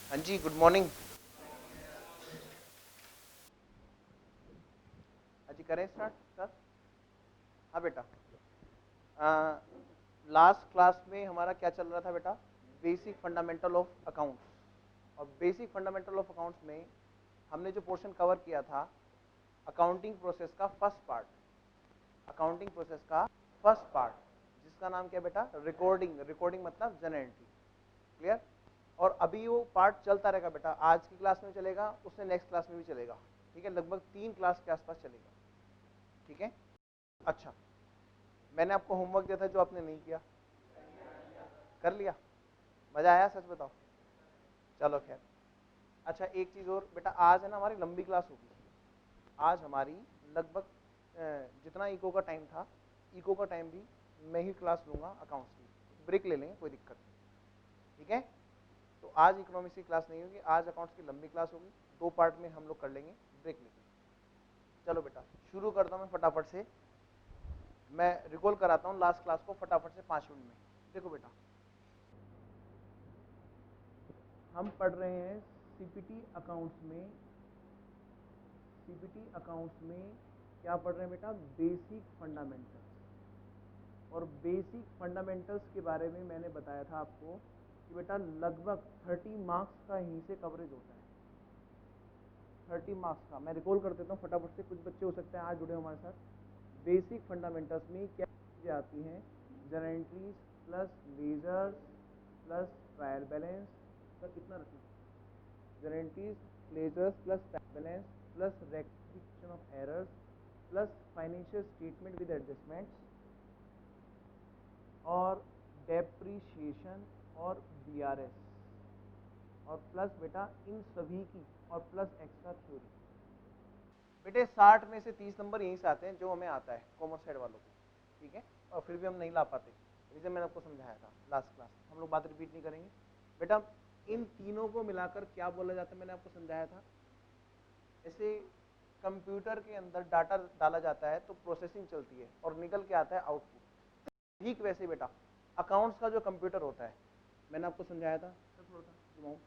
हाँ जी, good morning. हाँ जी, करें स्टार्ट सर। हाँ बेटा, लास्ट क्लास में हमारा क्या चल रहा था बेटा? Basic fundamental of accounts. और बेसिक फंडामेंटल ऑफ अकाउंट्स में हमने जो पोर्शन कवर किया था, अकाउंटिंग प्रोसेस का फर्स्ट पार्ट। अकाउंटिंग प्रोसेस का फर्स्ट पार्ट, जिसका नाम क्या बेटा? रिकॉर्डिंग। रिकॉर्डिंग मतलब जर्नल एंट्री। क्लियर? और अभी वो पार्ट चलता रहेगा बेटा, आज की क्लास में चलेगा, उससे नेक्स्ट क्लास में भी चलेगा। ठीक है, लगभग 3 क्लास के आसपास चलेगा। ठीक है, अच्छा। मैंने आपको होमवर्क दिया था जो आपने नहीं किया, कर लिया? मजा आया? सच बताओ। चलो खैर। अच्छा, एक चीज और बेटा, आज है ना हमारी लंबी क्लास होगी। आज हमारी लगभग जितना इको का टाइम था, इको का टाइम भी मैं ही क्लास लूंगा अकाउंट्स की। ब्रेक ले लेंगे, कोई दिक्कत नहीं। ठीक है, तो आज इकोनॉमिक्स की क्लास नहीं होगी, आज अकाउंट्स की लंबी क्लास होगी। 2 पार्ट में हम लोग कर लेंगे ब्रेक लेके। चलो बेटा, शुरू करता हूँ मैं फटाफट से। मैं रिकॉल कराता हूँ लास्ट क्लास को फटाफट से 5 मिनट में। देखो बेटा, हम पढ़ रहे हैं सीपीटी अकाउंट्स में। सीपीटी अकाउंट्स में क्या पढ़ रहे हैं बेटा? Basic fundamentals. और बेसिक फंडामेंटल्स के बारे में मैंने बताया था आपको कि बेटा लगभग 30 मार्क्स का यहीं से कवरेज होता है। 30 मार्क्स का मैं रिकॉल कर देता हूँ फटाफट से, कुछ बच्चे हो सकते हैं आज जुड़े हमारे साथ। बेसिक फंडामेंटल्स में क्या चीज़ें आती हैं? Journal entries plus ledgers plus trial balance. Sir कितना रखें? Journal entries, ledgers plus trial balance plus rectification of errors plus financial statement with adjustments और डेप्रीशिएशन और बीआरएस और प्लस बेटा इन सभी की और प्लस एक्स्ट्रा थ्योरी। बेटे 60 में से 30 नंबर यहीं से आते हैं जो हमें आता है कॉमर्स साइड वालों को। ठीक है, और फिर भी हम नहीं ला पाते। रीजन मैंने आपको समझाया था लास्ट क्लास, हम लोग बात रिपीट नहीं करेंगे। बेटा इन तीनों को मिलाकर क्या बोला जाता है, मैंने आपको समझाया था। जैसे कंप्यूटर के अंदर डाटा डाला जाता है तो प्रोसेसिंग चलती है और निकल के आता है आउटपुट। ठीक वैसे बेटा अकाउंट्स का जो कंप्यूटर होता है, मैंने आपको समझाया था। थोड़ा सा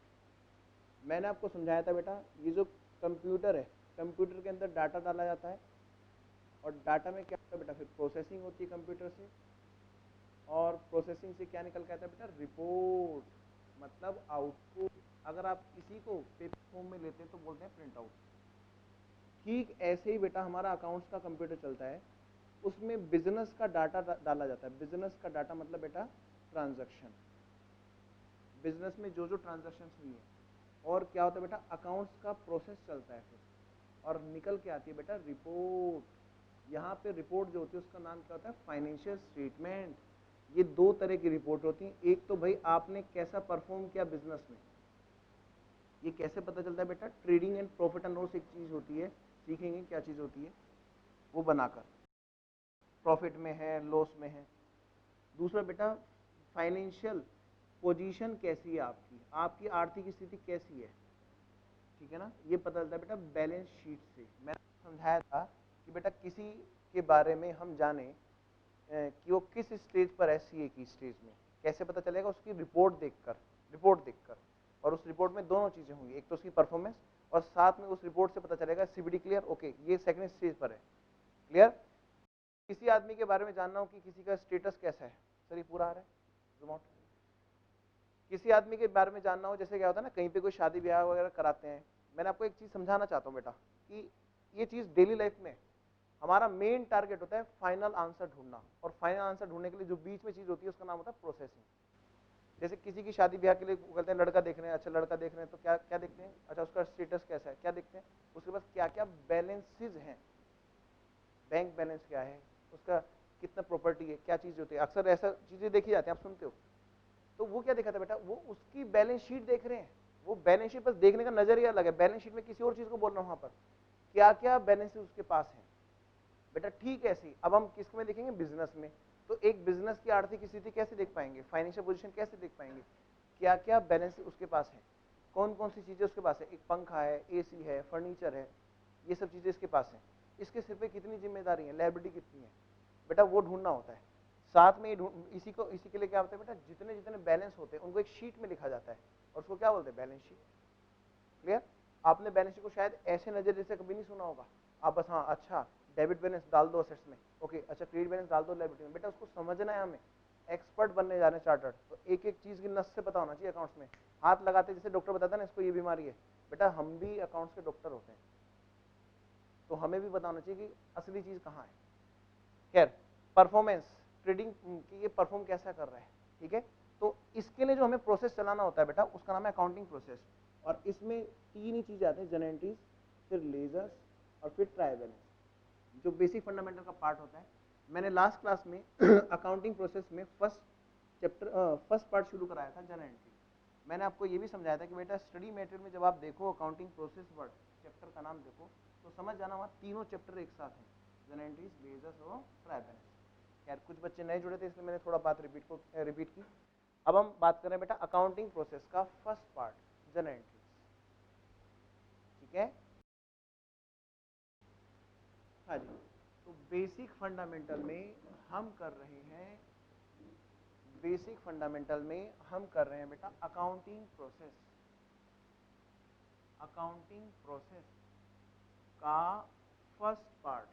मैंने आपको समझाया था बेटा, ये जो कंप्यूटर है, कंप्यूटर के अंदर डाटा डाला जाता है और डाटा में क्या होता है बेटा? फिर प्रोसेसिंग होती है कंप्यूटर से, और प्रोसेसिंग से क्या निकल के आता है बेटा? रिपोर्ट मतलब आउटपुट। अगर आप इसी को पेपर फॉर्म में लेते हैं तो बोलते हैं प्रिंट आउट। ठीक ऐसे ही बेटा हमारा अकाउंट्स का कंप्यूटर चलता है, उसमें बिजनेस का डाटा डाला जाता है। बिजनेस का डाटा मतलब बेटा ट्रांजैक्शन, बिजनेस में जो जो ट्रांजैक्शन हुई है। और क्या होता है बेटा? अकाउंट्स का प्रोसेस चलता है फिर, और निकल के आती है बेटा रिपोर्ट। यहाँ पे रिपोर्ट जो होती है उसका नाम क्या होता है? Financial statement. ये 2 तरह की रिपोर्ट होती हैं। एक तो भाई आपने कैसा परफॉर्म किया बिजनेस में, ये कैसे पता चलता है बेटा? Trading and profit and loss एक चीज होती है, सीखेंगे क्या चीज होती है वो बनाकर, प्रॉफिट में है लॉस में है। दूसरा बेटा फाइनेंशियल पोजीशन कैसी है आपकी, आपकी आर्थिक स्थिति कैसी है। ठीक है ना, ये पता चलता है बेटा बैलेंस शीट से। मैंने समझाया था कि बेटा किसी के बारे में हम जाने कि वो किस स्टेज पर है, सीए की स्टेज में, कैसे पता चलेगा? उसकी रिपोर्ट देखकर। रिपोर्ट देखकर, और उस रिपोर्ट में दोनों चीजें होंगी, एक तो उसकी परफॉर्मेंस और साथ में उस रिपोर्ट से पता चलेगा सीबीडी क्लियर, ओके ये सेकंड स्टेज पर है। क्लियर? किसी आदमी के बारे में जानना हो कि किसी का स्टेटस कैसा है, सर ये पूरा आ रहा है रिमोट। किसी आदमी के बारे में जानना हो, जैसे क्या होता है ना, कहीं पे कोई शादी ब्याह वगैरह कराते हैं। मैंने आपको एक चीज समझाना चाहता हूँ बेटा कि ये चीज डेली लाइफ में हमारा मेन टारगेट होता है फाइनल आंसर ढूंढना, और फाइनल आंसर ढूंढने के लिए जो बीच में चीज होती है उसका नाम होता है प्रोसेसिंग। जैसे किसी की शादी ब्याह के लिए कहते हैं लड़का देख रहे हैं, अच्छा लड़का देख रहे हैं तो क्या क्या देखते हैं? अच्छा उसका स्टेटस कैसा है, क्या देखते हैं? उसके पास क्या क्या बैलेंसेज हैं, बैंक बैलेंस क्या है, उसका कितना प्रॉपर्टी है, क्या चीज होती है। अक्सर ऐसा चीजें देखी जाती है, आप सुनते हो। तो वो क्या देखा था बेटा? वो उसकी बैलेंस शीट देख रहे हैं। वो बैलेंस शीट बस देखने का नजरिया अलग है, बैलेंस शीट में किसी और चीज को बोल रहा हूं, वहां पर क्या क्या बैलेंस उसके पास है बेटा। ठीक ऐसे ही अब हम किस में देखेंगे? बिजनेस में। तो एक बिजनेस की आर्थिक स्थिति कैसे देख पाएंगे, फाइनेंशियल पोजीशन कैसे देख पाएंगे? क्या क्या बैलेंस उसके पास है, कौन कौन सी चीजें उसके पास है। एक पंखा है, एसी है, फर्नीचर है, ये सब चीजें इसके पास है। इसके सिर पे कितनी जिम्मेदारी है, लायबिलिटी कितनी है बेटा, वो ढूंढना होता है। साथ में इसी के लिए क्या होता है बेटा? जितने जितने बैलेंस होते हैं उनको एक शीट में लिखा जाता है। और उसको क्या बोलते हैं, बैलेंस शीट। क्लियर। आपने बैलेंस शीट को शायद ऐसे नजरिए से कभी नहीं सुना होगा, आप बस हाँ अच्छा डेबिट बैलेंस डाल दो असेट्स में, ओके अच्छा क्रेडिट बैलेंस डाल दो लायबिलिटी में। बेटा उसको समझना है हमें, एक्सपर्ट बनने जा रहे हैं चार्टर्ड, तो एक एक चीज की नस से पता होना चाहिए अकाउंट्स में। हाथ लगाते जैसे डॉक्टर बताता है ना इसको ये बीमारी है, बेटा हम भी अकाउंट्स के डॉक्टर होते हैं, तो हमें भी बताना चाहिए कि असली चीज कहाँ है। खैर परफॉर्मेंस ट्रेडिंग की ये परफॉर्म कैसा कर रहा है, ठीक है। तो इसके लिए जो हमें प्रोसेस चलाना होता है बेटा उसका नाम है अकाउंटिंग प्रोसेस, और इसमें तीन ही चीजें आती हैं, जनरल एंट्रीज, फिर लेजर्स और फिर ट्रायल बैलेंस, जो बेसिक फंडामेंटल का पार्ट होता है। मैंने लास्ट क्लास में अकाउंटिंग प्रोसेस में फर्स्ट पार्ट शुरू कराया था जनरल एंट्री। मैंने आपको ये भी समझाया था कि बेटा स्टडी मटेरियल में जब आप देखो अकाउंटिंग प्रोसेस वर्ड चैप्टर का नाम देखो तो समझ जाना वहाँ तीनों चैप्टर एक साथ हैं, जनरल एंट्रीज, लेजर्स और ट्रायल बैलेंस। यार कुछ बच्चे नए जुड़े थे इसलिए मैंने थोड़ा बात रिपीट की। अब हम बात करें बेटा अकाउंटिंग प्रोसेस का फर्स्ट पार्ट, जनरल एंट्रीज, ठीक है। हाँ जी, तो बेसिक फंडामेंटल में हम कर रहे हैं, बेसिक फंडामेंटल में हम कर रहे हैं बेटा अकाउंटिंग प्रोसेस, अकाउंटिंग प्रोसेस का फर्स्ट पार्ट,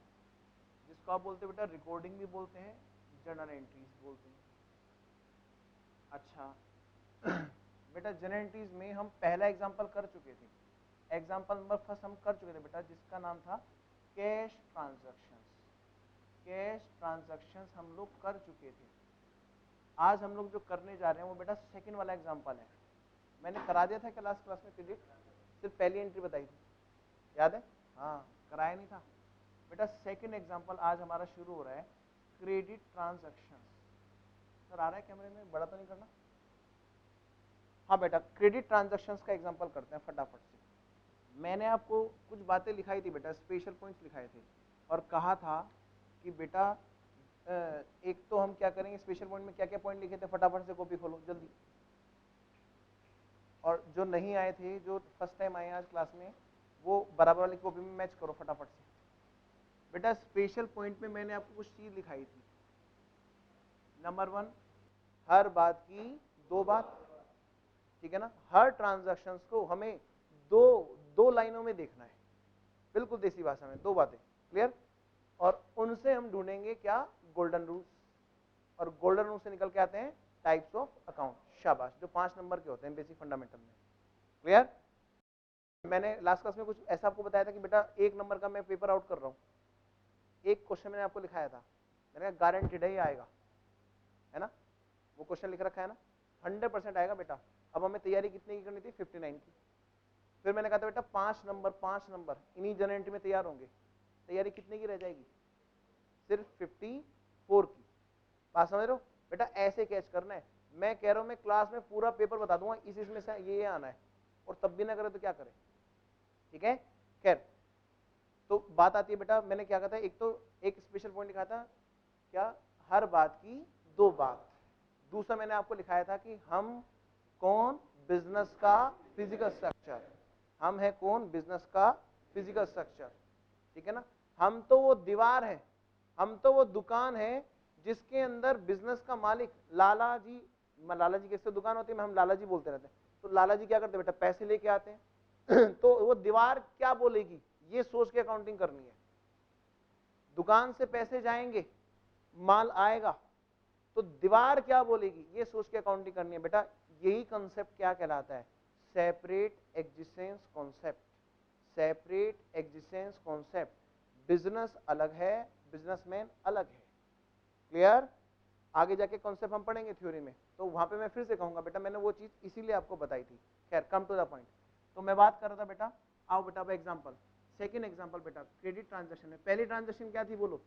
जिसको आप बोलते हैं बेटा रिकॉर्डिंग भी बोलते हैं, जर्नल एंट्रीज बोलते हैं। अच्छा बेटा जनरल एंट्रीज में हम पहला एग्जांपल कर चुके थे, एग्जांपल नंबर फर्स्ट हम कर चुके थे बेटा, जिसका नाम था कैश ट्रांजैक्शंस। कैश ट्रांजैक्शंस हम लोग कर चुके थे। आज हम लोग जो करने जा रहे हैं वो बेटा सेकंड वाला एग्जांपल है। मैंने करा दिया था क्या लास्ट क्लास में क्रेडिट, सिर्फ पहली एंट्री बताई थी, याद है? हाँ कराया नहीं था बेटा। सेकंड एग्जांपल आज हमारा शुरू हो रहा है, क्रेडिट ट्रांजैक्शंस। सर आ रहा है कैमरे में, बड़ा तो नहीं करना? हाँ बेटा क्रेडिट ट्रांजैक्शंस का एग्जांपल करते हैं फटाफट से। मैंने आपको कुछ बातें लिखाई थी बेटा, स्पेशल पॉइंट्स लिखाए थे और कहा था कि बेटा एक तो हम क्या करेंगे स्पेशल पॉइंट में, क्या क्या पॉइंट लिखे थे फटाफट से कॉपी खोलो जल्दी। और जो नहीं आए थे, जो फर्स्ट टाइम आए आज क्लास में, वो बराबर वाली कॉपी में मैच करो फटाफट से। बेटा स्पेशल पॉइंट में मैंने आपको कुछ चीज लिखाई थी। नंबर 1, हर बात की दो बात, ठीक है ना। हर ट्रांजैक्शंस को हमें दो दो लाइनों में देखना है, बिल्कुल देसी भाषा में दो बातें, क्लियर। और उनसे हम ढूंढेंगे क्या, गोल्डन रूल्स, और गोल्डन रूल से निकल के आते हैं टाइप्स ऑफ अकाउंट। शाबाश, जो 5 नंबर के होते हैं बेसिक फंडामेंटल में, क्लियर। मैंने लास्ट क्लास में कुछ ऐसा आपको बताया था कि बेटा 1 नंबर का मैं पेपर आउट कर रहा हूँ, एक क्वेश्चन मैंने आपको लिखाया था, मैंने कहा गारंटीड है ये आएगा, है ना। वो क्वेश्चन लिख रखा है ना, 100% आएगा बेटा। अब हमें तैयारी कितने की करनी थी, 59 की। फिर मैंने कहा था बेटा 5 नंबर इन्हीं जनरल एंट्री में तैयार होंगे, तैयारी कितने की रह जाएगी, सिर्फ 54 की। बात समझ रहे हो बेटा, ऐसे कैच करना है। मैं कह रहा हूं मैं क्लास में पूरा पेपर बता दूंगा, इसमें से ये आना है, और तब भी ना करे तो क्या करें, ठीक है। खैर तो बात आती है बेटा, मैंने क्या कहा था, एक तो एक स्पेशल पॉइंट लिखा था क्या, हर बात की दो बात। दूसरा मैंने आपको लिखाया था कि हम कौन, बिजनेस का फिजिकल स्ट्रक्चर, हम है कौन, बिजनेस का फिजिकल स्ट्रक्चर, ठीक है ना। हम तो वो दीवार है, हम तो वो दुकान है जिसके अंदर बिजनेस का मालिक लाला जी, लाला जी कैसे दुकान होती है, हम लाला जी बोलते रहते हैं। तो लाला जी क्या करते हैं बेटा, पैसे लेके आते हैं तो वो दीवार क्या बोलेगी ये सोच के अकाउंटिंग करनी है। दुकान से पैसे जाएंगे, माल आएगा, तो दीवार क्या बोलेगी ये सोच के अकाउंटिंग करनी है बेटा। यही कंसेप्ट क्या कहलाता है, separate existence concept. Separate existence concept, business अलग है, बिजनेसमैन अलग है, क्लियर। आगे जाके कॉन्सेप्ट हम पढ़ेंगे थ्योरी में, तो वहां पे मैं फिर से कहूंगा बेटा मैंने वो चीज इसीलिए आपको बताई थी। खैर कम टू द पॉइंट। तो मैं बात कर रहा था बेटा, आओ बेटा अब एग्जांपल, सेकंड एग्जांपल बेटा क्रेडिट ट्रांजैक्शन है। पहली ट्रांजैक्शन क्या थी बोलो,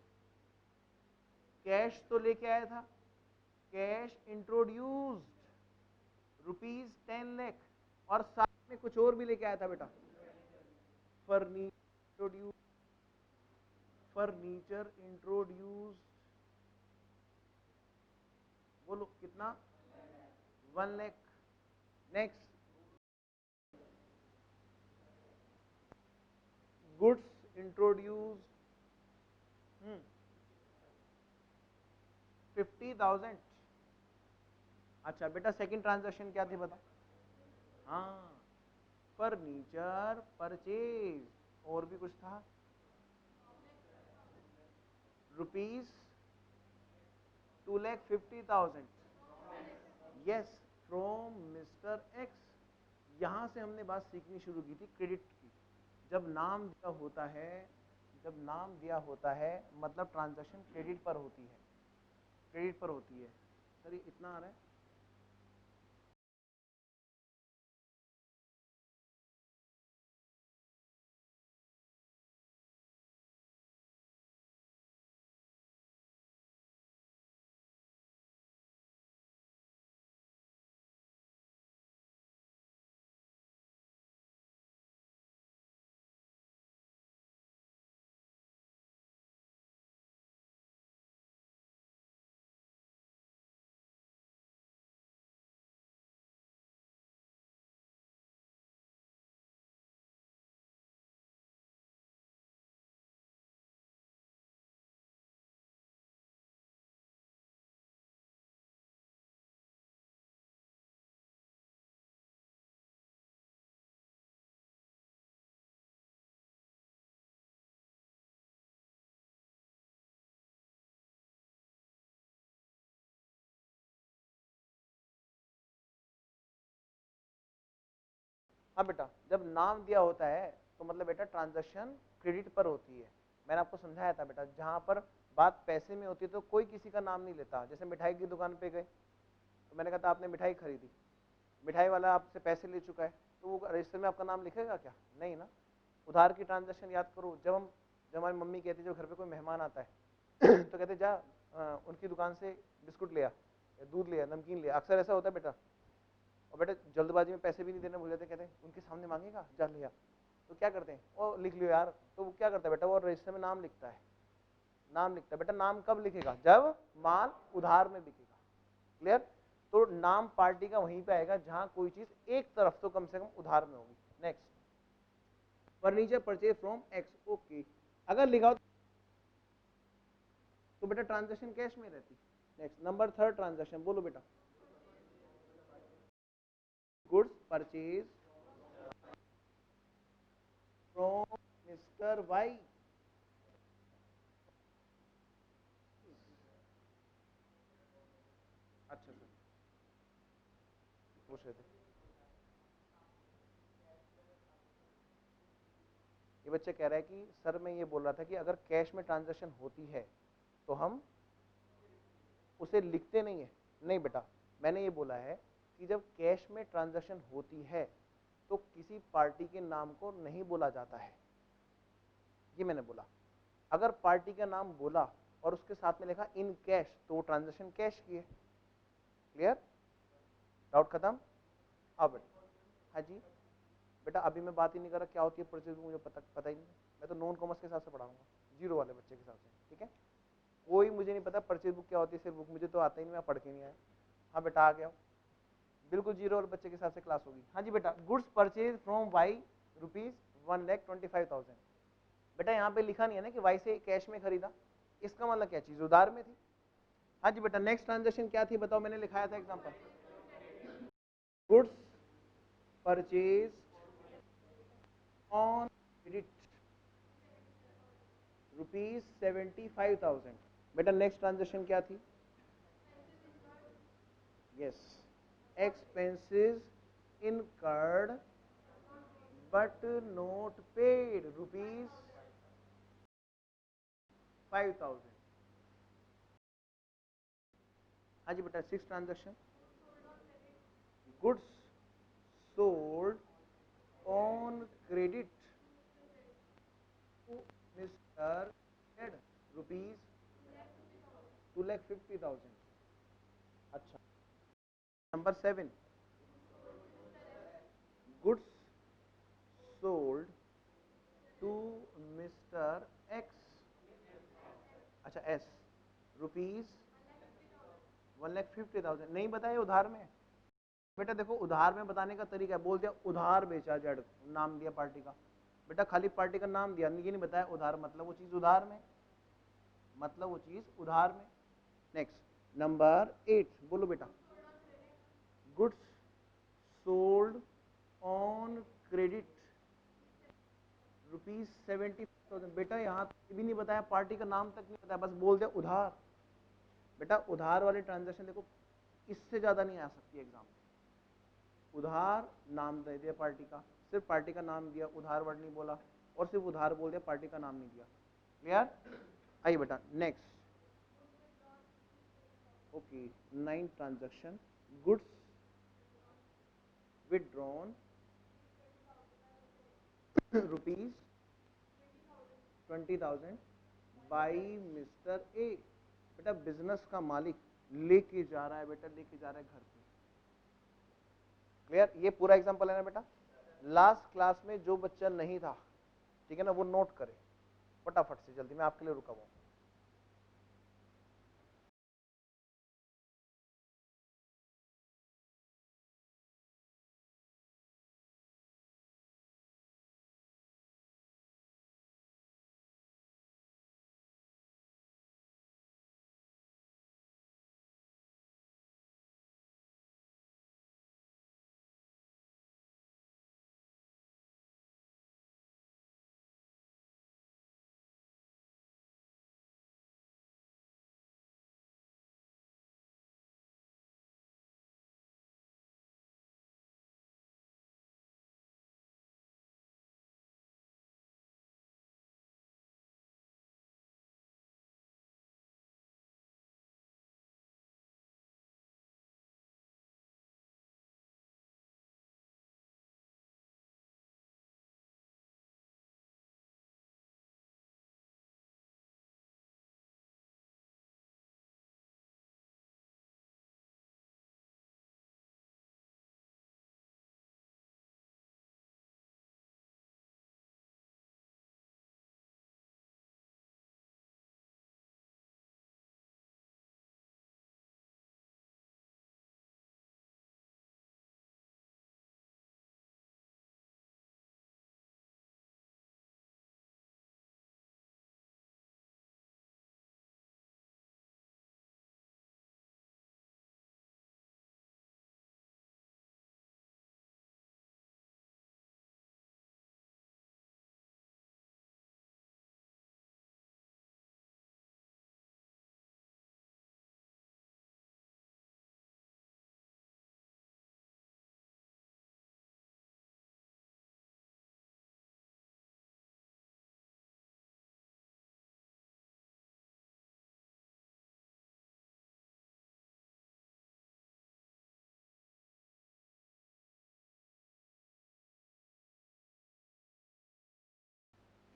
कैश तो लेके आया था, कैश इंट्रोड्यूस्ड ₹10 लाख, और साथ में कुछ और भी लेके आया था बेटा, फर्नीचर इंट्रोड्यूस्ड, बोलो कितना, 1 लाख। Next goods introduced 50,000। अच्छा बेटा सेकंड ट्रांजैक्शन क्या थी बता, हाँ, फर्नीचर परचेज। और भी कुछ था, rupees 2,50,000। Yes, from mister x. यहां से हमने बात सीखनी शुरू की थी क्रेडिट की। जब नाम दिया होता है, जब नाम दिया होता है मतलब ट्रांजैक्शन क्रेडिट पर होती है, क्रेडिट पर होती है। सर ये इतना आ रहा है। हाँ बेटा, जब नाम दिया होता है तो मतलब बेटा ट्रांजैक्शन क्रेडिट पर होती है। मैंने आपको समझाया था बेटा, जहां पर बात पैसे में होती है तो कोई किसी का नाम नहीं लेता। जैसे मिठाई की दुकान पे गए तो मैंने कहा था आपने मिठाई खरीदी, मिठाई वाला आपसे पैसे ले चुका है, तो वो रजिस्टर में आपका नाम लिखेगा क्या? नहीं ना। उधार की ट्रांजैक्शन याद करो, जब हमारी मम्मी कहती है जब घर पे कोई मेहमान आता है तो कहते जा उनकी दुकान से बिस्कुट लिया, दूध लिया, नमकीन लिया। अक्सर ऐसा होता है बेटा। और बेटा जल्दबाजी में पैसे भी नहीं देना भूल जाते, कहते हैं उनके सामने मांगेगा, जा लिया। तो क्या करते हैं, वो लिख लियो यार। तो वो क्या करता है बेटा, वो रजिस्टर में नाम लिखता है, नाम लिखता है। बेटा नाम कब लिखेगा? जब माल उधार में बिकेगा। क्लियर? तो नाम पार्टी का वहीं पे आएगा जहां कोई चीज एक तरफ तो कम से कम उधार में होगी। Next, furniture purchase from x. Okay, अगर लिखा हो तो बेटा ट्रांजेक्शन कैश में रहती। नेक्स्ट, नंबर थर्ड ट्रांजेक्शन बोलो बेटा। Goods purchase from mister Y. अच्छा सर, पूछ रहे थे ये बच्चा कह रहा है कि सर मैं ये बोल रहा था कि अगर कैश में ट्रांजैक्शन होती है तो हम उसे लिखते नहीं है। नहीं बेटा, मैंने ये बोला है कि जब कैश में ट्रांजैक्शन होती है तो किसी पार्टी के नाम को नहीं बोला जाता है, ये मैंने बोला। अगर पार्टी का नाम बोला और उसके साथ में लिखा इन कैश तो वो ट्रांजैक्शन कैश की है। क्लियर? डाउट खत्म? अब हाँ जी बेटा, अभी मैं बात ही नहीं कर रहा क्या होती है परचेज बुक, मुझे पता ही नहीं। मैं तो नॉन कॉमर्स के हिसाब से पढ़ाऊंगा, जीरो वाले बच्चे के हिसाब से। ठीक है, कोई मुझे नहीं पता परचेज बुक क्या होती है, सिर्फ बुक मुझे तो आता ही नहीं, मैं पढ़ के नहीं आया। हाँ बेटा आ गया, बिल्कुल जीरो वाले बच्चे के हिसाब से क्लास होगी। हाँ जी बेटा, goods purchase from Y rupees 1,25,000। बेटा यहाँ पे लिखा नहीं है ना कि वाई से कैश में खरीदा, इसका मतलब क्या चीज उधार में थी। हाँ जी बेटा, नेक्स्ट ट्रांजेक्शन क्या थी बताओ, मैंने लिखाया था example. Goods purchase on credit ₹75,000। बेटा नेक्स्ट ट्रांजेक्शन क्या थी? Yes, expenses incurred but not paid ₹5,000। हाँ जी बेटा, six transaction, goods sold on credit to mister Ed ₹2,50,000। अच्छा, number 7, goods sold to mister X, अच्छा एस, ₹1,50,000। नहीं बताया उधार में। बेटा देखो, उधार में बताने का तरीका है, बोल दिया उधार बेचा जेड, नाम दिया पार्टी का। बेटा खाली पार्टी का नाम दिया, ये नहीं बताया उधार, मतलब वो चीज उधार में, मतलब वो चीज उधार में। नेक्स्ट, नंबर 8 बोलो बेटा। Goods sold credit ₹70,000। बेटा यहाँ तो भी नहीं बताया, पार्टी का नाम तक नहीं बताया, बस बोल दिया उधार। बेटा उधार वाले ट्रांजैक्शन देखो इससे ज्यादा नहीं आ सकती एग्जाम में। उधार नाम दे दिया पार्टी का, सिर्फ पार्टी का नाम दिया, उधार वर्ड नहीं बोला, और सिर्फ उधार बोल दिया, पार्टी का नाम नहीं दिया। क्लियर? आइए बेटा next. Okay, 9 transaction, goods withdrawn ₹20,000 by mister A. बेटा बिजनेस का मालिक लेके जा रहा है, बेटा लेके जा रहा है घर पे। क्लियर? ये पूरा एग्जांपल है ना बेटा। लास्ट क्लास में जो बच्चा नहीं था, ठीक है ना, वो नोट करे फटाफट से, जल्दी, मैं आपके लिए रुका हुआ हूं।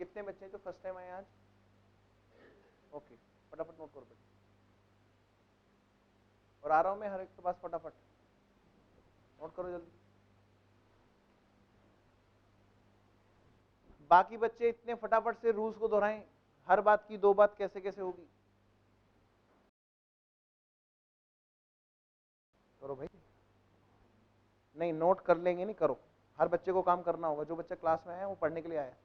कितने बच्चे हैं जो फर्स्ट टाइम आए आज? ओके, फटाफट नोट करो बेटा, और आ रहा हूं मैं हर एक के पास, फटाफट नोट करो जल्दी। बाकी बच्चे इतने फटाफट से रूल्स को दोहराएं, हर बात की 2 बात कैसे कैसे होगी। करो भाई, नहीं नोट कर लेंगे नहीं, करो, हर बच्चे को काम करना होगा, जो बच्चा क्लास में आया वो पढ़ने के लिए आया।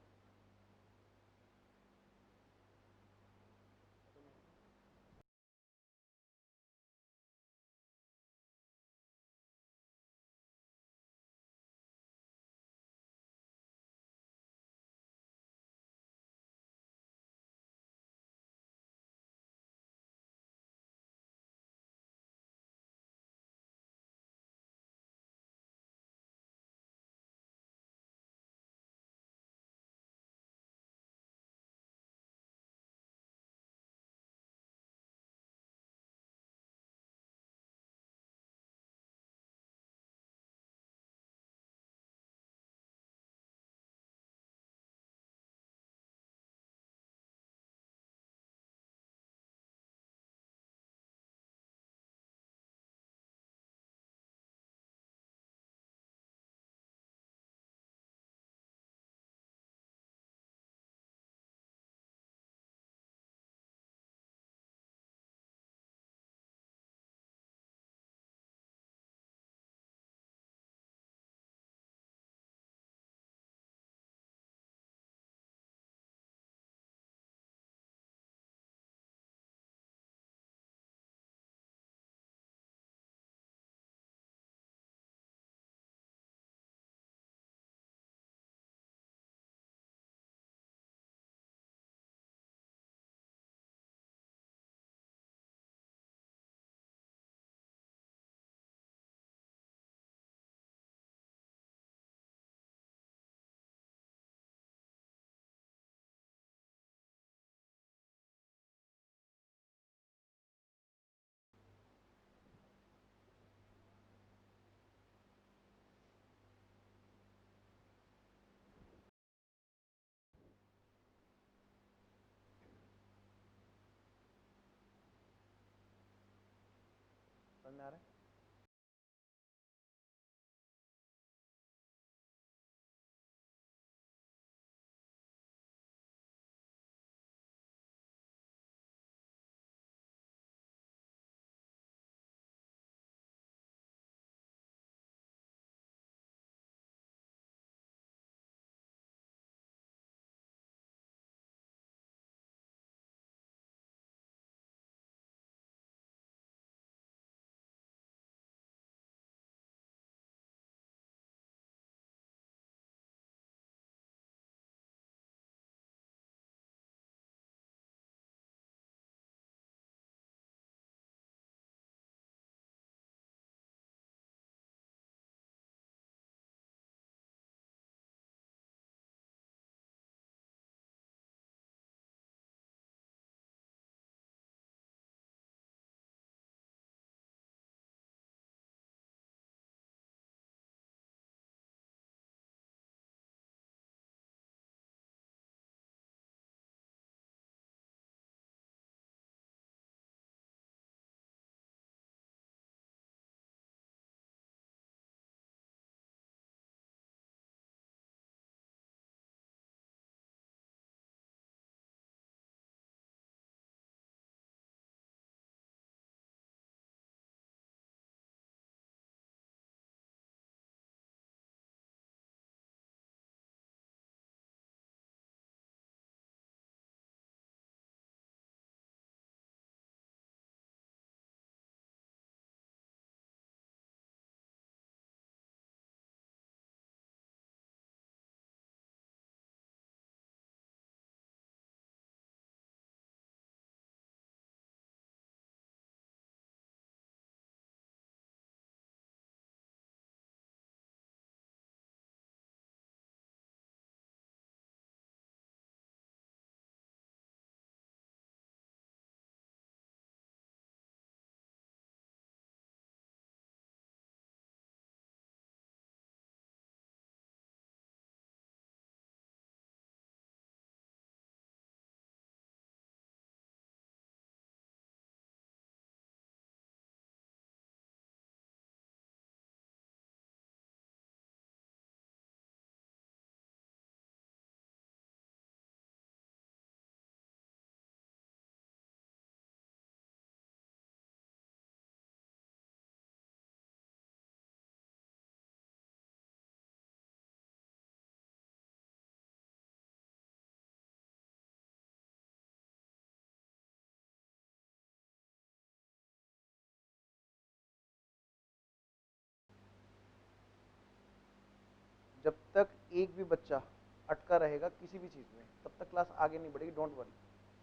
जब तक एक भी बच्चा अटका रहेगा किसी भी चीज़ में तब तक क्लास आगे नहीं बढ़ेगी, डोंट वरी,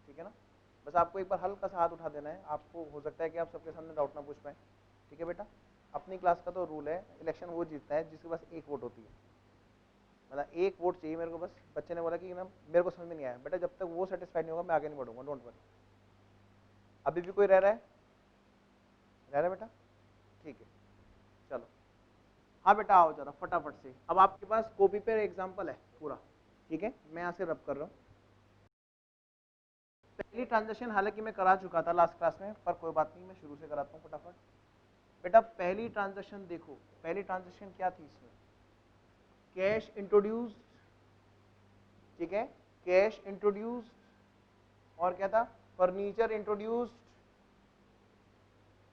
ठीक है ना। बस आपको एक बार हल्का सा हाथ उठा देना है, आपको हो सकता है कि आप सबके सामने डाउट ना पूछ पाए, ठीक है बेटा। अपनी क्लास का तो रूल है, इलेक्शन वो जीतता है जिसके पास एक वोट होती है, मतलब एक वोट चाहिए मेरे को बस। बच्चे ने बोला कि ना मेरे को समझ में नहीं आया, बेटा जब तक वो सेटिस्फाइड नहीं होगा मैं आगे नहीं बढ़ूंगा, डोंट वरी। अभी भी कोई रह रहा है, रह रहा है बेटा, ठीक है चलो। हाँ बेटा आओ जरा फटाफट से, अब आपके पास कॉपी पे एग्जाम्पल है पूरा, ठीक है। मैं यहाँ से रब कर रहा हूँ। पहली ट्रांजेक्शन हालांकि मैं करा चुका था लास्ट क्लास में, पर कोई बात नहीं, मैं शुरू से कराता हूँ फटाफट। बेटा पहली ट्रांजेक्शन देखो, पहली ट्रांजेक्शन क्या थी इसमें, कैश इंट्रोड्यूस्ड, ठीक है, कैश इंट्रोड्यूस्ड, और क्या था, फर्नीचर इंट्रोड्यूस्ड,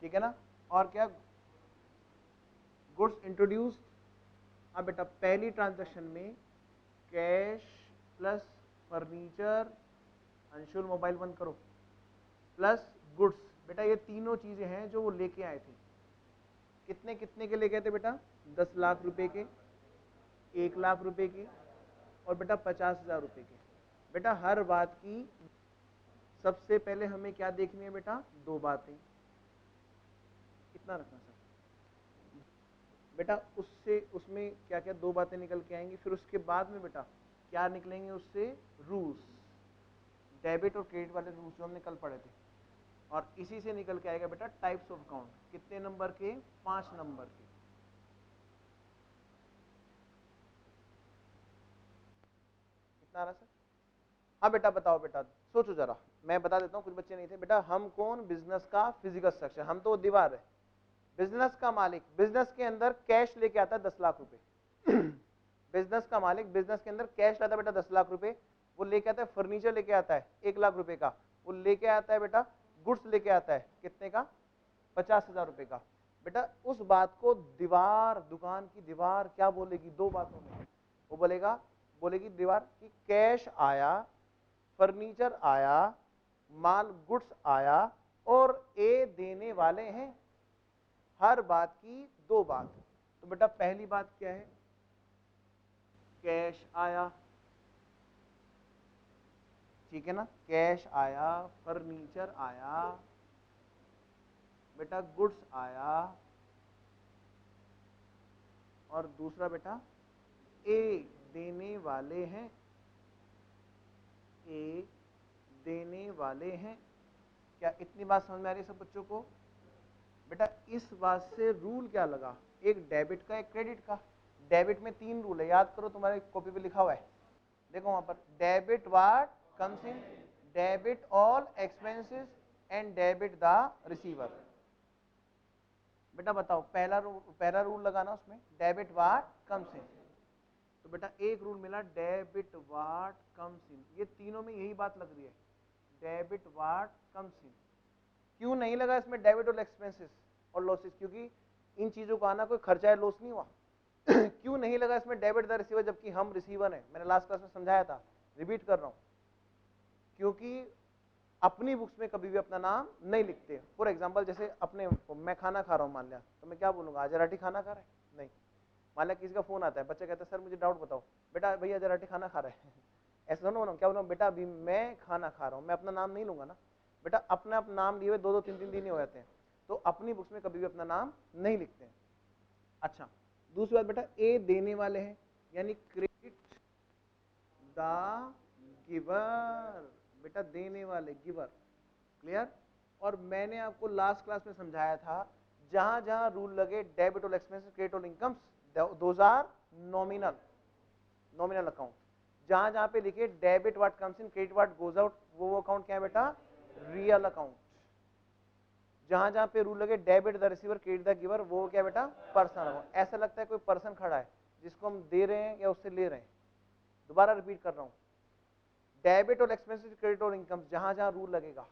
ठीक है ना, और क्या, गुड्स इंट्रोड्यूस्ड। अब बेटा पहली ट्रांजेक्शन में cash plus furniture, Anshul mobile बंद करो, प्लस गुड्स, बेटा ये तीनों चीजें हैं जो वो लेके आए थे। कितने कितने के लेके आए थे बेटा, 10 लाख रुपए के, 1 लाख रुपए के, और बेटा 50,000 रुपए के। बेटा हर बात की सबसे पहले हमें क्या देखनी है बेटा, दो बातें, कितना रखना सर बेटा, उससे उसमें क्या क्या दो बातें निकल के आएंगी, फिर उसके बाद में बेटा क्या निकलेंगे उससे, रूल्स, डेबिट और क्रेडिट वाले रूल्स जो हमने कल पढ़े थे, और इसी से निकल के आएगा बेटा टाइप्स ऑफ अकाउंट, कितने नंबर के, 5 नंबर के। कितना आ रहा सर, हाँ बेटा बताओ बेटा, सोचो जरा, मैं बता देता हूँ, कुछ बच्चे नहीं थे बेटा। हम कौन, बिजनेस का फिजिकल स्ट्रक्चर, हम तो दीवार है। बिजनेस का मालिक बिजनेस के अंदर कैश लेके आता है 10 लाख रुपए बिजनेस का मालिक बिजनेस के अंदर कैश लाता है बेटा 10 लाख रुपए, वो लेके आता है फर्नीचर, लेके आता है 1 लाख रुपए का, वो लेके आता है बेटा गुड्स, लेके आता है कितने का, 50,000 रुपए का। बेटा उस बात को दीवार, दुकान की दीवार क्या बोलेगी, दो बातों में वो बोलेगा, बोलेगी दीवार कि कैश आया, फर्नीचर आया, माल गुड्स आया, और ए देने वाले हैं। हर बात की दो बात। तो बेटा पहली बात क्या है, कैश आया, ठीक है ना, कैश आया, फर्नीचर आया, बेटा गुड्स आया, और दूसरा बेटा ए देने वाले हैं, ए देने वाले हैं। क्या इतनी बात समझ में आ रही है सब बच्चों को। बेटा इस बात से रूल क्या लगा, एक डेबिट का एक क्रेडिट का। डेबिट में 3 रूल है, याद करो, तुम्हारे कॉपी पे लिखा हुआ है, देखो वहां पर, debit what comes in, debit all expenses, and debit the receiver. बेटा बताओ पहला रूल लगाना उसमें, डेबिट व्हाट कम्स इन। तो बेटा एक रूल मिला, डेबिट व्हाट कम्स इन, ये तीनों में यही बात लग रही है, डेबिट व्हाट कम्स इन। क्यों नहीं लगा इसमें डेबिट और एक्सपेंसेस और लॉसेस, क्योंकि इन चीजों का आना कोई खर्चा या लॉस नहीं हुआ क्यों नहीं लगा इसमें डेबिट द रिसीवर, जबकि हम रिसीवर हैं, मैंने लास्ट क्लास में समझाया था, रिपीट कर रहा हूं, क्योंकि अपनी बुक्स में कभी भी अपना नाम नहीं लिखते। फॉर एग्जांपल जैसे अपने, मैं खाना खा रहा हूं मान लिया, तो मैं क्या बोलूंगा, आज जराठी खाना खा रहा है, नहीं। मान लिया किसी का फोन आता है, बच्चा कहता है सर मुझे डाउट बताओ, बेटा भैया जराठी खाना खा रहा है ऐसा ना, क्या बोलूँ, बेटा अभी मैं खाना खा रहा हूँ, मैं अपना नाम नहीं लूंगा ना। बेटा अपना नाम लिए हुए 2-2 3-3 दिन ही हो जाते हैं, तो अपनी बुक्स में कभी भी अपना नाम नहीं लिखते हैं। अच्छा दूसरी बात बेटा, ए देने वाले हैं, यानी क्रेडिट द गिवर, बेटा देने वाले, गिवर, क्लियर। और मैंने आपको लास्ट क्लास में समझाया था, जहां जहां रूल लगे डेबिट और एक्सपेंसेस, क्रेडिट और incomes, those are nominal, nominal account. जहां जहां पे लिखे debit what comes in, credit what goes out, वो अकाउंट क्या है बेटा, रियल अकाउंट। जहां जहां पे रूल लगे debit the receiver, credit the giver, वो क्या बेटा, पर्सनल अकाउंट। ऐसा लगता है कोई पर्सन खड़ा है जिसको हम दे रहे हैं या उससे ले रहे हैं। दोबारा रिपीट कर रहा हूं, डेबिट और एक्सपेंसेस, क्रेडिट और इनकम, जहां जहां रूल लगेगा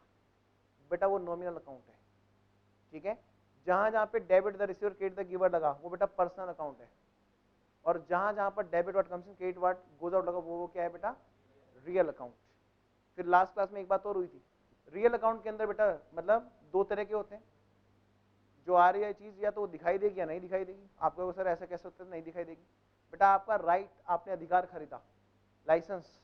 बेटा वो नॉमिनल अकाउंट है, ठीक है। जहां जहां पे debit the receiver, credit the giver लगा वो बेटा पर्सनल अकाउंट है, और जहां जहां पर debit what comes in, credit what goes out लगा वो क्या है बेटा, रियल अकाउंट। फिर लास्ट क्लास में एक बात और हुई थी, रियल अकाउंट के अंदर बेटा मतलब दो तरह के होते हैं, जो आ रही है चीज या तो वो दिखाई देगी या नहीं दिखाई देगी। आपको सर ऐसा कैसे होता है नहीं दिखाई देगी, बेटा आपका राइट, आपने अधिकार खरीदा, लाइसेंस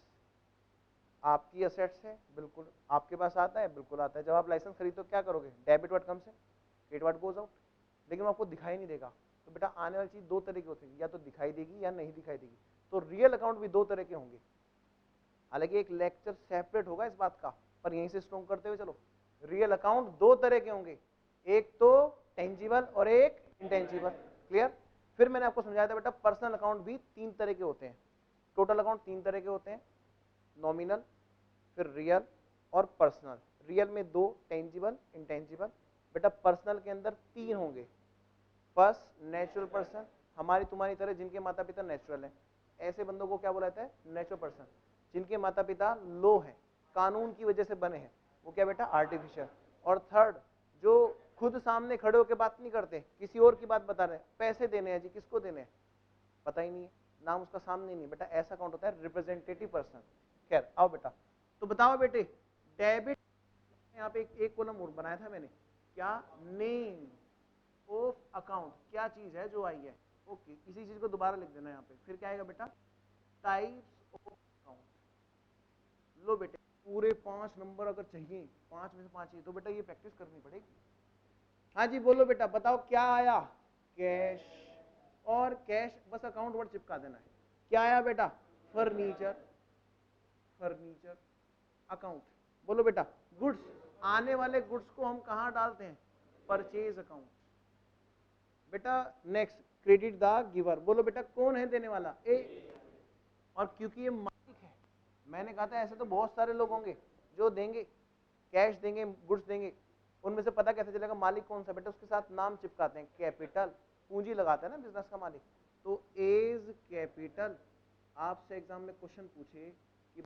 आपकी असेट्स है, बिल्कुल आपके पास आता है, बिल्कुल आता है। जब आप लाइसेंस खरीदो क्या करोगे, debit what comes in, credit what goes out, लेकिन वो आपको दिखाई नहीं देगा। तो बेटा आने वाली चीज दो तरह की होती है, या तो दिखाई देगी या नहीं दिखाई देगी। तो रियल अकाउंट भी दो तरह के होंगे, हालांकि एक लेक्चर सेपरेट होगा इस बात का, पर यहीं से स्ट्रॉन्ग करते हुए चलो, रियल अकाउंट दो तरह के होंगे, एक तो टेंजिबल और एक इंटेंजिबल। क्लियर। फिर मैंने आपको समझाया था बेटा पर्सनल अकाउंट भी तीन तरह के होते हैं, टोटल अकाउंट तीन तरह के होते हैं, नॉमिनल, फिर रियल और पर्सनल। रियल में दो, टेंजिबल, इंटेंजिबल। बेटा पर्सनल के अंदर तीन होंगे। फर्स्ट नेचुरल पर्सन, हमारी तुम्हारी तरह जिनके माता पिता नेचुरल हैं, ऐसे बंदों को क्या बोला जाता है, नेचुरल पर्सन। जिनके माता पिता लो हैं, कानून की वजह से बने हैं, वो क्या बेटा आर्टिफिशियल। और थर्ड, जो खुद सामने खड़े होकर बात नहीं करते, किसी और की बात बता रहे हैं, पैसे देने हैं जी, किसको देने हैं पता ही नहीं है, नाम उसका सामने नहीं, बेटा ऐसा अकाउंट होता है रिप्रेजेंटेटिव पर्सन। खैर आओ बेटा, तो बताओ बेटे डेबिट, यहाँ पे एक कॉलम और बनाया था मैंने, क्या, नेम ऑफ अकाउंट, क्या चीज है जो आई है। ओके, इसी चीज को दोबारा लिख देना यहाँ पे। फिर क्या आएगा बेटा, टाइप्स ऑफ अकाउंट। लो बेटे पूरे 5 नंबर अगर चाहिए, 5 में से 5 चाहिए, तो बेटा ये प्रैक्टिस करनी पड़ेगी। हाँ जी बोलो बेटा, बताओ क्या आया, कैश। और कैश बस अकाउंट वर्ड चिपका देना है। क्या आया बेटा, फर्नीचर, फर्नीचर अकाउंट। बोलो बेटा गुड्स, आने वाले गुड्स को हम कहां डालते हैं, परचेज अकाउंट। बेटा नेक्स्ट, क्रेडिट द गिवर। बोलो बेटा कौन है देने वाला, ए। और क्योंकि ये मालिक है, मैंने कहा था ऐसे तो बहुत सारे लोग होंगे जो देंगे, कैश देंगे, गुड्स देंगे, उनमें से पता कैसे चलेगा मालिक कौन सा, बेटा उसके साथ नाम चिपकाते हैं, कैपिटल, पूंजी लगाते हैं ना बिजनेस का मालिक। तो एज कैपिटल, आपसे एग्जाम में क्वेश्चन पूछे कि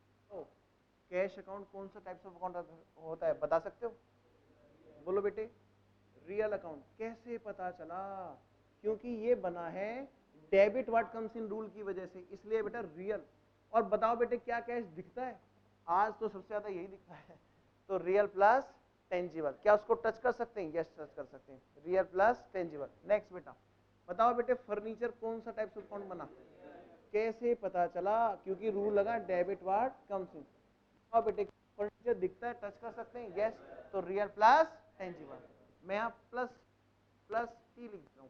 कैश अकाउंट कौन सा टाइप्स ऑफ अकाउंट होता है, बता सकते हो, बोलो बेटे रियल अकाउंट। कैसे पता चला, क्योंकि ये बना है debit what comes in rule की वजह से, इसलिए बेटा रियल। और बताओ बेटे क्या कैश दिखता है, आज तो सबसे ज्यादा यही दिखता है। तो रियल प्लस टेंजिबल, क्या उसको टच कर सकते हैं, यस टच कर सकते हैं, रियल प्लस टेंजिबल। नेक्स्ट बेटा बताओ बेटे फर्नीचर कौन सा टाइप ऑफ अकाउंट बना, कैसे पता चला, क्योंकि रूल लगा डेबिट व्हाट कम्स इन। बताओ बेटे फर्नीचर दिखता है, टच कर सकते हैं, यस, तो रियल प्लस टेंजिबल। मैं यहाँ प्लस प्लस टी लिख देता हूँ।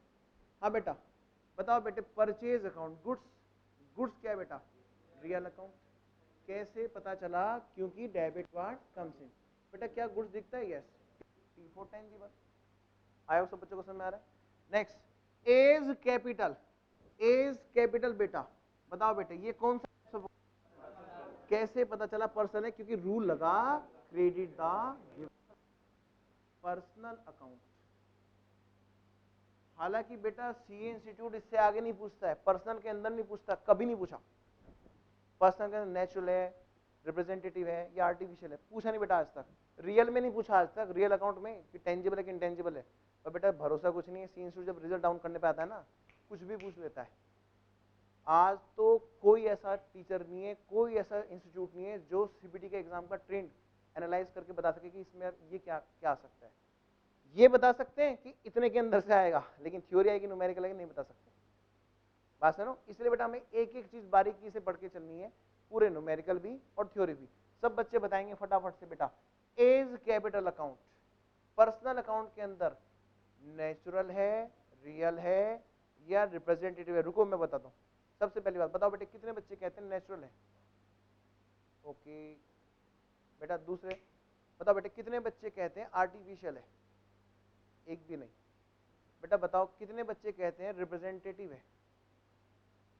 हाँ बेटा बताओ बेटे परचेज अकाउंट, गुड्स, गुड्स क्या है बेटा, रियल अकाउंट। कैसे पता चला, क्योंकि डेबिट व्हाट कम्स इन। बेटा क्या गुड्स दिखता है, यस, टी फॉर टेंजिबल। आया सब बच्चों को समझ में आ रहा है। Next as capital, as capital बेटा बताओ बेटे ये कौन सा, कैसे पता चला पर्सन है, क्योंकि रूल लगा क्रेडिट द पर्सनल अकाउंट। हालांकि बेटा सीए इंस्टीट्यूट इससे आगे नहीं पूछता है, पर्सनल के अंदर नहीं पूछता, कभी नहीं पूछा। पर्सनल के अंदर नेचुरल है, रिप्रेजेंटेटिव है या आर्टिफिशियल है, पूछा नहीं बेटा आज तक। रियल में नहीं पूछा आज तक, रियल अकाउंट में कि टेंजिबल है कि इंटेंजिबल है। और बेटा भरोसा कुछ नहीं है, सी इंस्टीट्यूट जब रिजल्ट डाउन करने पे आता है ना, कुछ भी पूछ लेता है। आज तो कोई ऐसा टीचर नहीं है, कोई ऐसा इंस्टीट्यूट नहीं है जो सीबीटी के एग्जाम का ट्रेंड एनालाइज करके बता सके कि इसमें ये क्या क्या आ सकता है। ये बता सकते हैं कि इतने के अंदर से आएगा, लेकिन थ्योरी आएगी, न्यूमेरिकल आएगी, नहीं बता सकते। बात सुनो, इसलिए बेटा हमें एक एक चीज बारीकी से पढ़ के चलनी है, पूरे न्यूमेरिकल भी और थ्योरी भी। सब बच्चे बताएंगे फटाफट से बेटा। As capital account, personal account के अंदर नेचुरल है, रियल है या रिप्रेजेंटेटिव है। रुको मैं बताता हूं। सबसे पहली बात बताओ बेटे कितने बच्चे कहते हैं नेचुरल है, ओके बेटा। दूसरे बताओ बेटे कितने बच्चे कहते हैं आर्टिफिशियल है, एक भी नहीं। बेटा बताओ कितने बच्चे कहते हैं रिप्रेजेंटेटिव है।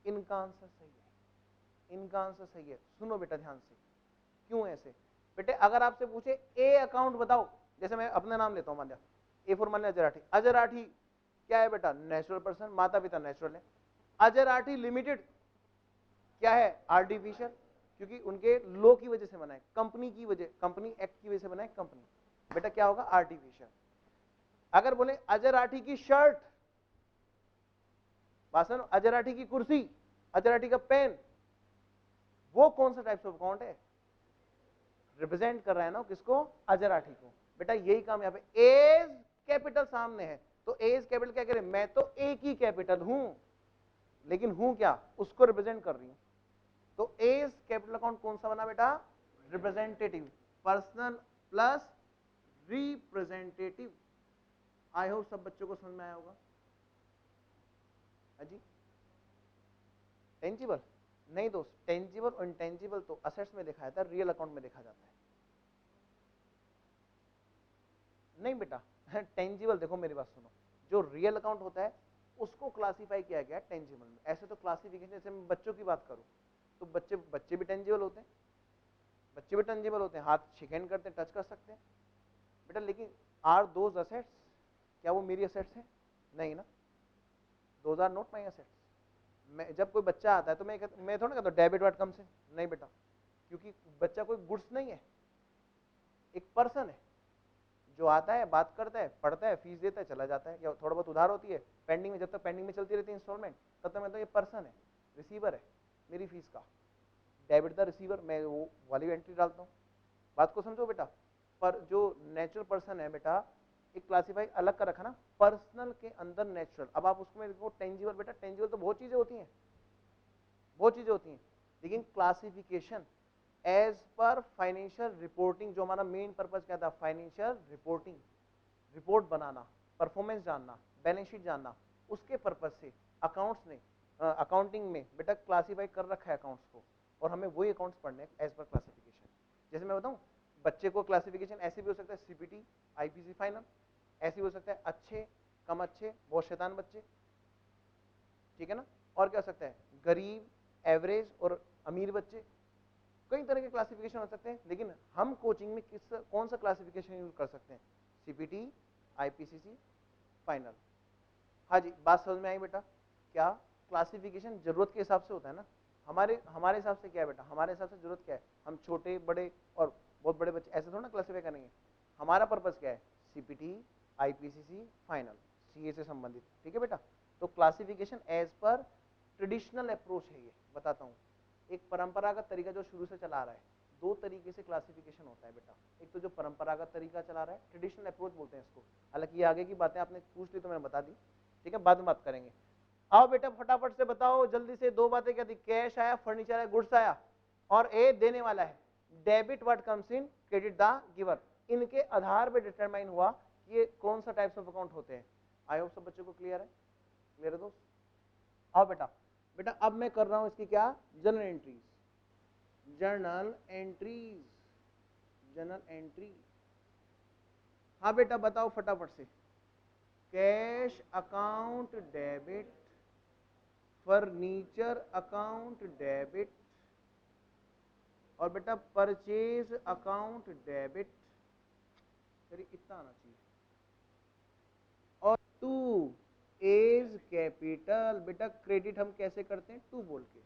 इनका आंसर सही है, इनका आंसर सही है। सुनो बेटा ध्यान से, क्यों ऐसे बेटे, अगर आपसे पूछे ए अकाउंट बताओ, जैसे मैं अपना नाम लेता हूं, मान लिया ए फॉर मान लिया अजय राठी। अजय राठी क्या है बेटा, नेचुरल पर्सन, माता पिता नेचुरल है। अजय राठी लिमिटेड क्या है, आर्टिफिशियल, क्योंकि उनके लो की वजह से बना है, कंपनी की वजह, कंपनी एक्ट की वजह से बना है कंपनी। बेटा क्या होगा, आर्टिफिशियल। अगर बोले अजय राठी की शर्ट, भाषण अजय राठी की कुर्सी, अजय राठी का पेन, वो कौन सा टाइप ऑफ अकाउंट है, रिप्रेजेंट कर रहा है ना किसको, अजय राठी को। बेटा यही काम यहाँ पे, एज कैपिटल सामने है, तो एज कैपिटल क्या करे, मैं तो एक ही कैपिटल हूं, लेकिन हूं क्या, उसको रिप्रेजेंट कर रही हूं। तो एज कैपिटल अकाउंट कौन सा बना बेटा, representative, personal plus representative. I hope सब बच्चों को समझ में आया होगा। जी टेंजिबल नहीं दोस्त, टेंजिबल और इंटेंजिबल तो असेट्स में देखा जाता है, रियल अकाउंट में देखा जाता है। नहीं बेटा, टेंजिबल देखो मेरी बात सुनो, जो रियल अकाउंट होता है उसको क्लासिफाई किया गया है टेंजिबल में। ऐसे तो क्लासिफिकेशन, जैसे मैं बच्चों की बात करूं तो बच्चे बच्चे भी टेंजिबल होते हैं, बच्चे भी टेंजिबल होते हैं, हाथ शेक करते हैं, टच कर सकते हैं बेटा। लेकिन आर दोज असेट्स, क्या वो मेरी असेट्स हैं? नहीं ना, those are not my assets. मैं जब कोई बच्चा आता है तो मैं थोड़ा कहता हूँ डेबिट व्हाट कम्स इन, नहीं बेटा, क्योंकि बच्चा कोई गुड्स नहीं है, एक पर्सन है जो आता है, बात करता है, पढ़ता है, फीस देता है, चला जाता है, या थोड़ा बहुत उधार होती है पेंडिंग में, जब तक पेंडिंग में चलती रहती है इंस्टॉलमेंट, तब तक मैं तो ये पर्सन है, रिसीवर है मेरी फीस का, डेबिट द रिसीवर, मैं वो वाली एंट्री डालता हूँ। बात को समझो बेटा। पर जो नेचुरल पर्सन है बेटा, एक क्लासीफाई अलग कर रखा ना, पर्सनल के अंदर नेचुरल। अब आप उसको में टेंजिबल, बेटा टेंजिबल तो बहुत चीजें होती हैं, बहुत चीजें होती हैं, लेकिन classification as per financial reporting, जो हमारा मेन पर्पज क्या था, फाइनेंशियल रिपोर्टिंग, रिपोर्ट बनाना, परफॉर्मेंस जानना, बैलेंस शीट जानना, उसके पर्पज से अकाउंट्स ने अकाउंटिंग में बेटा क्लासीफाई कर रखा है अकाउंट्स को, और हमें वही अकाउंट्स पढ़ने हैं एज पर क्लासिफिकेशन। जैसे मैं बताऊं, बच्चे को क्लासिफिकेशन ऐसे भी हो सकता है, सीपीटी, आईपीसी, फाइनल, ऐसे भी हो सकता है अच्छे, कम अच्छे, बहुत शैतान बच्चे, ठीक है ना, और क्या हो सकता है, गरीब, एवरेज और अमीर बच्चे, कई तरह के क्लासिफिकेशन हो सकते हैं। लेकिन हम कोचिंग में कौन सा क्लासिफिकेशन यूज कर सकते हैं, सीपीटी, आईपीसीसी, फाइनल। हाँ जी, बात समझ में आई बेटा? क्या क्लासिफिकेशन जरूरत के हिसाब से होता है ना, हमारे हमारे हिसाब से क्या है बेटा, हमारे हिसाब से जरूरत क्या है, हम छोटे बड़े और बहुत बड़े बच्चे ऐसे थोड़ा ना क्लासिफाई करेंगे। हमारा पर्पज क्या है, सीपीटी, आईपीसीसी, फाइनल, सीए से संबंधित, ठीक है बेटा। तो classification as per traditional approach है, ये बताता हूँ, एक परंपरागत तरीका जो शुरू से चला आ रहा है। दो तरीके से क्लासिफिकेशन होता है बेटा, एक तो जो परंपरागत तरीका चला रहा है, ट्रेडिशनल अप्रोच बोलते हैं इसको। हालांकि ये आगे की बातें आपने पूछ ली तो मैंने बता दी, ठीक है, बाद में बात करेंगे। आओ बेटा फटाफट से बताओ जल्दी से, दो बातें क्या थी, कैश आया, फर्नीचर आया, गुड्स आया, और ए देने वाला है, debit what comes in, credit the giver. इनके आधार पर डिटरमाइन हुआ कि ये कौन सा टाइप्स ऑफ अकाउंट होते हैं। आई होप सब बच्चों को क्लियर है मेरे दोस्त। आओ बेटा, बेटा अब मैं कर रहा हूं इसकी क्या, journal entries, journal entries, journal entry. हाँ बेटा बताओ फटाफट से, cash account debit, furniture account debit, और बेटा परचेज अकाउंट डेबिट, चलिए इतना आना चाहिए। और टू एज कैपिटल, बेटा क्रेडिट हम कैसे करते हैं, टू बोल के,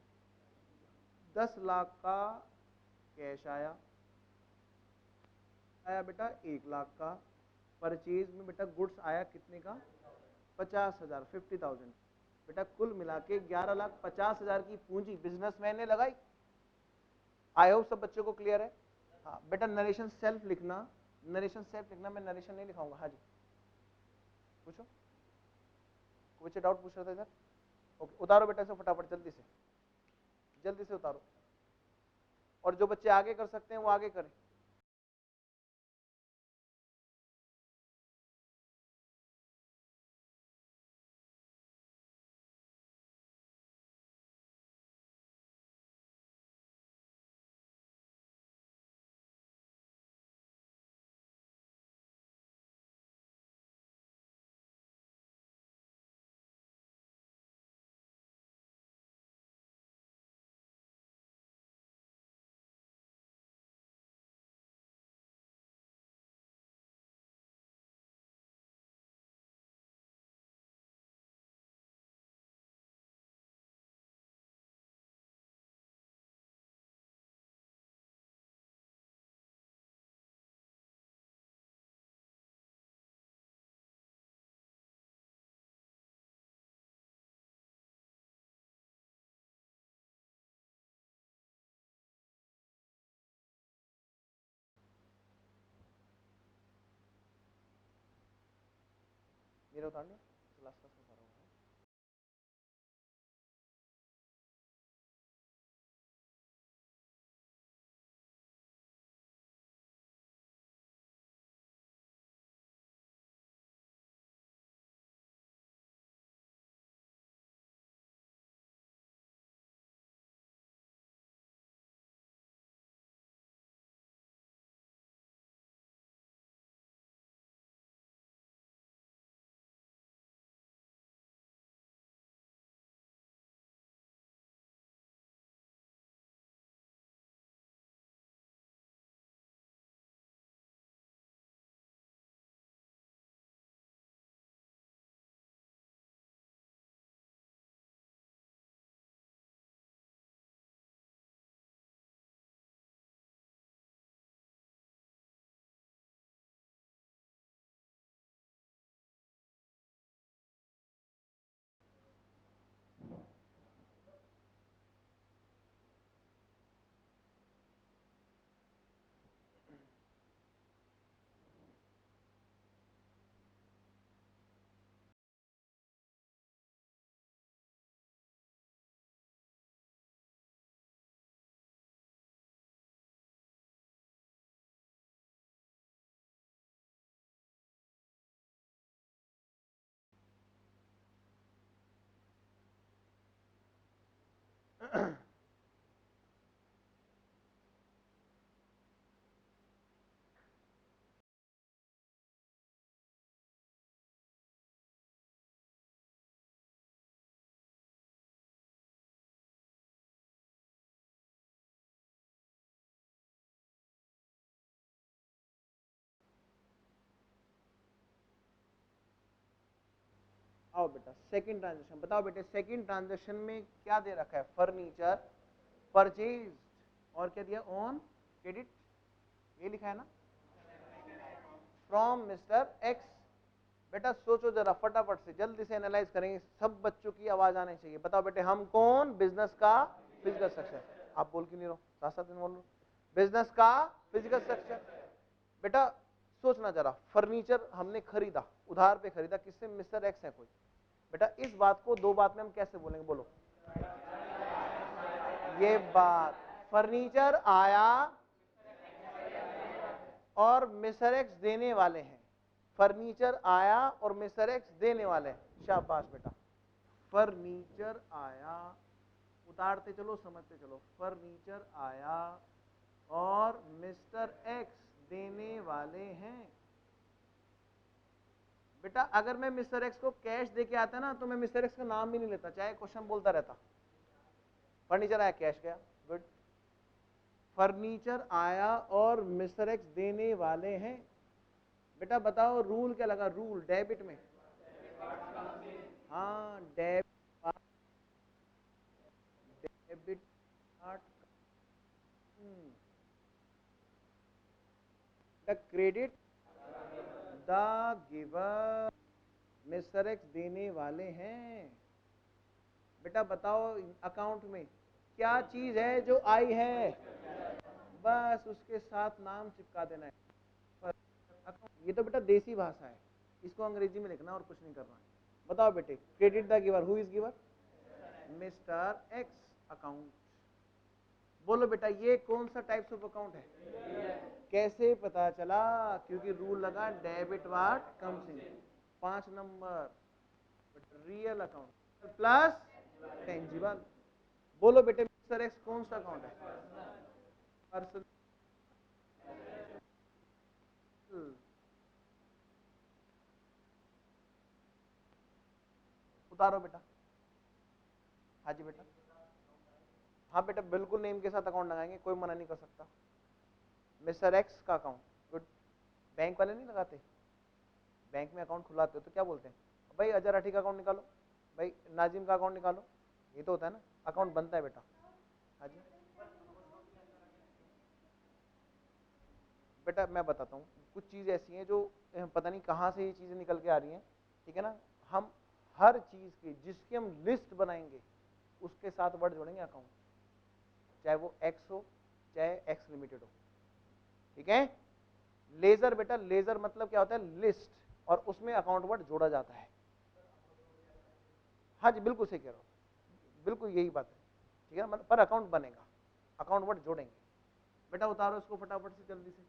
10 लाख का कैश आया, आया बेटा 1 लाख का, परचेज में बेटा गुड्स आया कितने का, 50,000, 50,000, बेटा कुल मिला के 11,50,000 की पूंजी बिजनेसमैन ने लगाई। आई होप सब बच्चों को क्लियर है। हाँ बेटा नरेशन सेल्फ लिखना, नरेशन सेल्फ लिखना, मैं नरेशन नहीं लिखाऊंगा। हाँ जी पूछो, कुछ डाउट पूछ रहे थे इधर, ओके उतारो बेटा इसे फटाफट, जल्दी से, जल्दी से उतारो, और जो बच्चे आगे कर सकते हैं वो आगे करें। मेरा उतार लिया, लास्ट क्लास में उतारा हुआ है। आओ बेटा सेकंड ट्रांजेक्शन बताओ बेटे, सेकंड ट्रांजेक्शन में क्या दे रखा है, फर्नीचर परचेज और क्या दिया, ऑन क्रेडिट, ये लिखा है ना, फ्रॉम मिस्टर एक्स। बेटा सोचो जरा फटाफट से, जल्दी से एनालाइज करेंगे, सब बच्चों की आवाज आनी चाहिए। बताओ बेटे हम कौन, बिजनेस का फिजिकल स्ट्रक्चर, आप बोल क्यों नहीं रहो, साथ साथ बोल रहे, बिजनेस का फिजिकल स्ट्रक्चर। बेटा सोचना जरा, फर्नीचर हमने खरीदा, उधार पे खरीदा, किससे, मिस्टर एक्स है कोई। बेटा इस बात को दो बात में हम कैसे बोलेंगे, बोलो। ये बात, फर्नीचर आया और मिस्टर एक्स देने वाले हैं, फर्नीचर आया और मिस्टर एक्स देने वाले हैं, शाबाश बेटा। फर्नीचर आया, उतारते चलो समझते चलो, फर्नीचर आया और मिस्टर एक्स देने वाले हैं। बेटा अगर मैं मिस्टर एक्स को कैश देके आता ना, तो मैं मिस्टर एक्स का नाम भी नहीं लेता, चाहे क्वेश्चन बोलता रहता, फर्नीचर आया कैश गया, गुड। फर्नीचर आया और मिस्टर एक्स देने वाले हैं। बेटा बताओ रूल क्या लगा, रूल डेबिट में, हाँ debit card, the credit the giver, mister x देने वाले हैं। बेटा बताओ अकाउंट में क्या चीज है जो आई है, बस उसके साथ नाम चिपका देना है। ये तो बेटा देसी भाषा है, इसको अंग्रेजी में लिखना और कुछ नहीं करना है। बताओ बेटे credit the giver, who is giver, mister x account. बोलो बेटा ये कौन सा टाइप्स ऑफ अकाउंट है, कैसे पता चला, क्योंकि रूल लगा debit watt comes in. 5 number, real account plus tangible. बोलो बेटे मिस्टर एक्स कौन सा अकाउंट है, पर्सनल, उतारो बेटा। हाँ जी बेटा, हाँ बेटा बिल्कुल नेम के साथ अकाउंट लगाएंगे, कोई मना नहीं कर सकता। मिस्टर एक्स का अकाउंट, गुड। बैंक वाले नहीं लगाते, बैंक में अकाउंट खुलाते हो तो क्या बोलते हैं, भाई अजय राठी का अकाउंट निकालो, भाई नाजिम का अकाउंट निकालो, ये तो होता है ना, अकाउंट बनता है बेटा। हाँ जी बेटा मैं बताता हूँ, कुछ चीज़ ऐसी हैं जो पता नहीं कहाँ से ये चीज़ें निकल के आ रही हैं, ठीक है ना। हम हर चीज़ की जिसकी हम लिस्ट बनाएंगे उसके साथ वर्ड जोड़ेंगे अकाउंट, चाहे वो एक्स हो चाहे एक्स लिमिटेड हो, ठीक है। लेजर बेटा, लेजर मतलब क्या होता है, लिस्ट, और उसमें अकाउंट वर्ड जोड़ा जाता है। हाँ जी बिल्कुल सही कह रहे हो, बिल्कुल यही बात है, ठीक है ना, पर अकाउंट बनेगा, अकाउंट वर्ड जोड़ेंगे। बेटा उतारो इसको फटाफट से जल्दी से,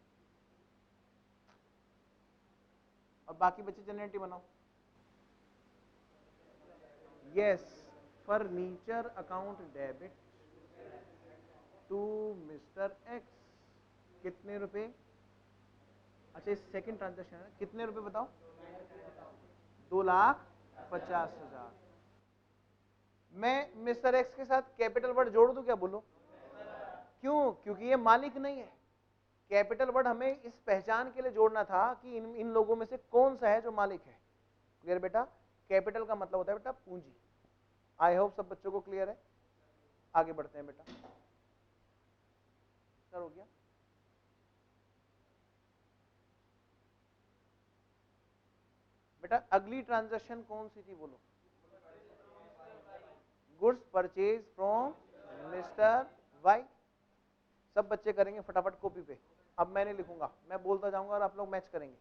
और बाकी बच्चे जनरेटिव बनाओ। Yes, furniture account debit to mister X, कितने रुपए, अच्छा सेकंड ट्रांजेक्शन है, कितने रुपए बताओ, 2,50,000। मैं मिस्टर एक्स के साथ कैपिटल वर्ड जोड़ दूं क्या, बोलो क्यों, क्योंकि ये मालिक नहीं है। कैपिटल वर्ड हमें इस पहचान के लिए जोड़ना था कि इन लोगों में से कौन सा है जो मालिक है। क्लियर बेटा, कैपिटल का मतलब होता है बेटा पूंजी। आई होप सब बच्चों को क्लियर है, आगे बढ़ते हैं बेटा। सर हो गया, बेटा अगली ट्रांजैक्शन कौन सी थी बोलो, goods purchase from mister Y. सब बच्चे करेंगे फटाफट कॉपी पे, अब मैं नहीं लिखूंगा, मैं बोलता जाऊंगा और आप लोग मैच करेंगे।